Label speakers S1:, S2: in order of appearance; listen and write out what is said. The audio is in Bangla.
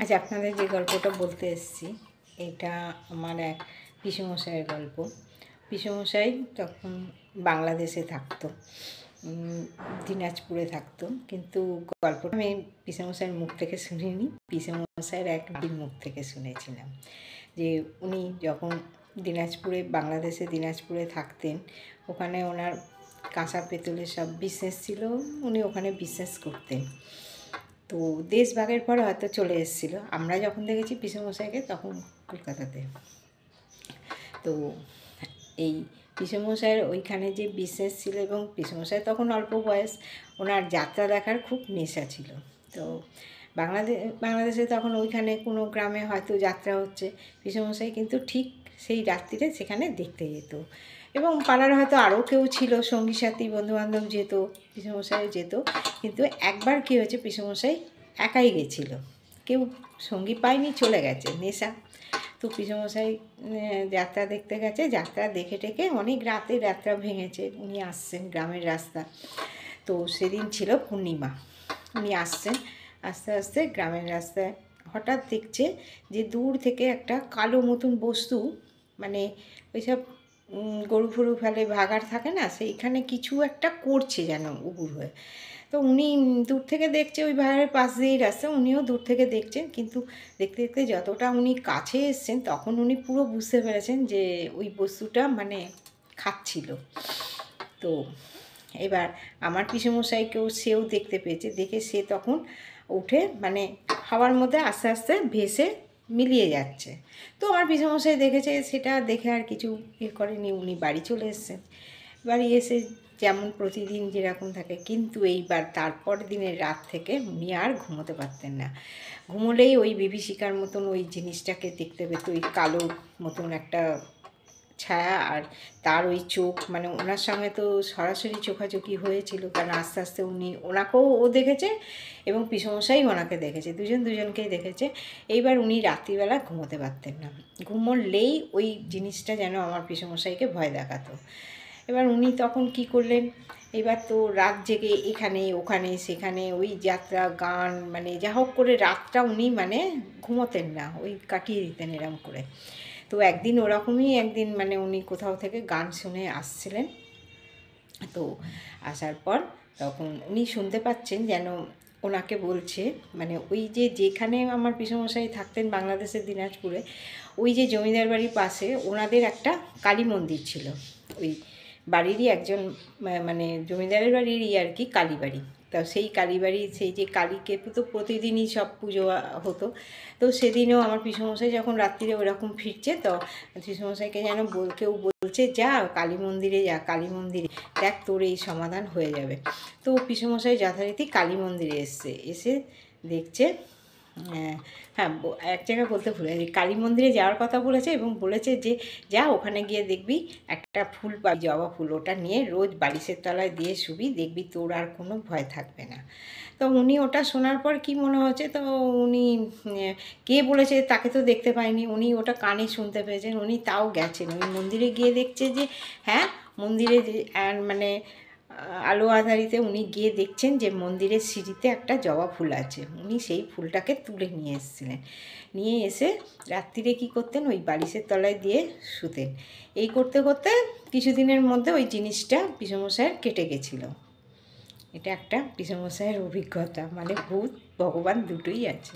S1: আজ আপনাদের যে গল্পটা বলতে এসেছি এটা আমার এক পিসেমশাইয়ের গল্প। পিসেমশাই তখন বাংলাদেশে থাকতো, দিনাজপুরে থাকতো, কিন্তু গল্পটা আমি পিসেমশাইয়ের মুখ থেকে শুনিনি, পিসেমশাইয়ের এক নাতির মুখ থেকে শুনেছিলাম। যে উনি যখন দিনাজপুরে থাকতেন, ওখানে ওনার কাঁসা পেতলের সব বিজনেস ছিল, উনি ওখানে বিজনেস করতেন। তো দেশ ভাগের পর হয়তো চলে এসেছিলো। আমরা যখন দেখেছি পিসেমশাইকে তখন কলকাতাতে। তো এই পিসেমশাইয়ের ওইখানে যে বিজনেস ছিল, এবং পিসেমশাই তখন অল্প বয়স, ওনার যাত্রা দেখার খুব নেশা ছিল। তো বাংলাদেশে তখন ওইখানে কোনো গ্রামে হয়তো যাত্রা হচ্ছে, পিসেমশাই কিন্তু ঠিক সেই রাত্রিরে সেখানে দেখতে যেত। এবং পাড়ার হয়তো আরও কেউ ছিল, সঙ্গী সাথী বন্ধুবান্ধব যেত, পিসেমশাই যেত। কিন্তু একবার কী হয়েছে, পিসেমশাই একাই গেছিল, কেউ সঙ্গী পায়নি, চলে গেছে নেশা। তো পিসেমশাই যাত্রা দেখতে গেছে, যাত্রা দেখে টেকে অনেক রাতে যাত্রা ভেঙেছে, উনি আসছেন গ্রামের রাস্তা। তো সেদিন ছিল পূর্ণিমা, উনি আসছেন, আস্তে আস্তে গ্রামের রাস্তায় হঠাৎ দেখছে যে দূর থেকে একটা কালো মতন বস্তু, মানে ওইসব গরু ফরু ফেলে ভাগাড় থাকে না, সেইখানে কিছু একটা করছে যেন উবুর হয়ে। তো উনি দূর থেকে দেখছে, ওই ভাগাড়ের পাশ দিয়েই রাস্তা, উনিও দূর থেকে দেখছেন। কিন্তু দেখতে দেখতে যতটা উনি কাছে এসছেন, তখন উনি পুরো বুঝতে পেরেছেন যে ওই বস্তুটা মানে খাচ্ছিল। তো এবার আমার পিসেমশাইকেও সেও দেখতে পেয়েছে, দেখে সে তখন উঠে মানে হাওয়ার মধ্যে আস্তে আস্তে ভেসে মিলিয়ে যাচ্ছে। তো আমার পিসেমশাই দেখেছে, সেটা দেখে আর কিছু করেনি, উনি বাড়ি চলে এসেছেন। বাড়ি এসে যেমন প্রতিদিন যেরকম থাকে, কিন্তু এইবার তারপর দিনের রাত থেকে উনি আর ঘুমোতে পারতেন না। ঘুমোলেই ওই বিভীষিকার মতন ওই জিনিসটাকে দেখতে পেত, ওই কালো মতন একটা ছায়া, আর তার ওই চোখ, মানে ওনার সঙ্গে তো সরাসরি চোখাচোখি হয়েছিল, কারণ আস্তে আস্তে ওনাকেও ও দেখেছে এবং পিসেমশাই ওনাকে দেখেছে, দুজনকেই দেখেছে। এইবার উনি রাত্রিবেলা ঘুমোতে পারতেন না, ঘুমোলেই ওই জিনিসটা যেন আমার পিসেমশাইকে ভয় দেখাতো। এবার উনি তখন কি করলেন, এবার তো রাত জেগে এখানে ওখানে সেখানে ওই যাত্রা গান, মানে যা হোক করে রাতটা উনি মানে ঘুমোতেন না, ওই কাটিয়ে দিতেন এরম করে। তো একদিন মানে উনি কোথাও থেকে গান শুনে আসছিলেন। তো আসার পর তখন উনি শুনতে পাচ্ছেন যেন ওনাকে বলছে, মানে ওই যেখানে আমার পিসেমশাই থাকতেন বাংলাদেশের দিনাজপুরে, ওই যে জমিদার বাড়ির পাশে ওনাদের একটা কালী মন্দির ছিল, ওই বাড়িরই একজন, মানে জমিদারের বাড়িরই আর কি কালীবাড়ি। তা সেই কালীবাড়ি, সেই যে কালীকে তো প্রতিদিনই সব পুজো হতো। তো সেদিনও আমার পিসেমশাই যখন রাত্রিরে ওরকম ফিরছে, তো পিসেমশাইকে যেন কেউ বলছে, যা কালী মন্দিরে যা, কালী মন্দিরে দেখ, তোর এই সমাধান হয়ে যাবে। তো পিসেমশাই যথারীতি কালী মন্দিরে এসে দেখছে, হ্যাঁ এক জায়গায় বলতে ভুলে, কালী মন্দিরে যাওয়ার কথা বলেছে, এবং বলেছে যে যা ওখানে গিয়ে দেখবি একটা ফুল পাবি, জবা ফুল, ওটা নিয়ে রোজ বালিশের তলায় দিয়ে শুবি, দেখবি তোর আর কোনো ভয় থাকবে না। তো উনি ওটা শোনার পর কি মনে হচ্ছে, তো উনি কে বলেছে তাকে তো দেখতে পায়নি, উনি ওটা কানে শুনতে পেয়েছেন, উনি তাও গেছেন ওই মন্দিরে, গিয়ে দেখছে যে হ্যাঁ মন্দিরে মানে আলো আধারিতে উনি গিয়ে দেখছেন যে মন্দিরের সিঁড়িতে একটা জবা ফুল আছে, উনি সেই ফুলটাকে তুলে নিয়ে এসেছিলেন। নিয়ে এসে রাত্রিরে কী করতেন, ওই বালিশের তলায় দিয়ে শুতেন। এই করতে করতে কিছুদিনের মধ্যে ওই জিনিসটা পিসেমশাইয়ের কেটে গেছিলো। এটা একটা পিসেমশাইয়ের অভিজ্ঞতা, মানে ভূত ভগবান দুটোই আছে।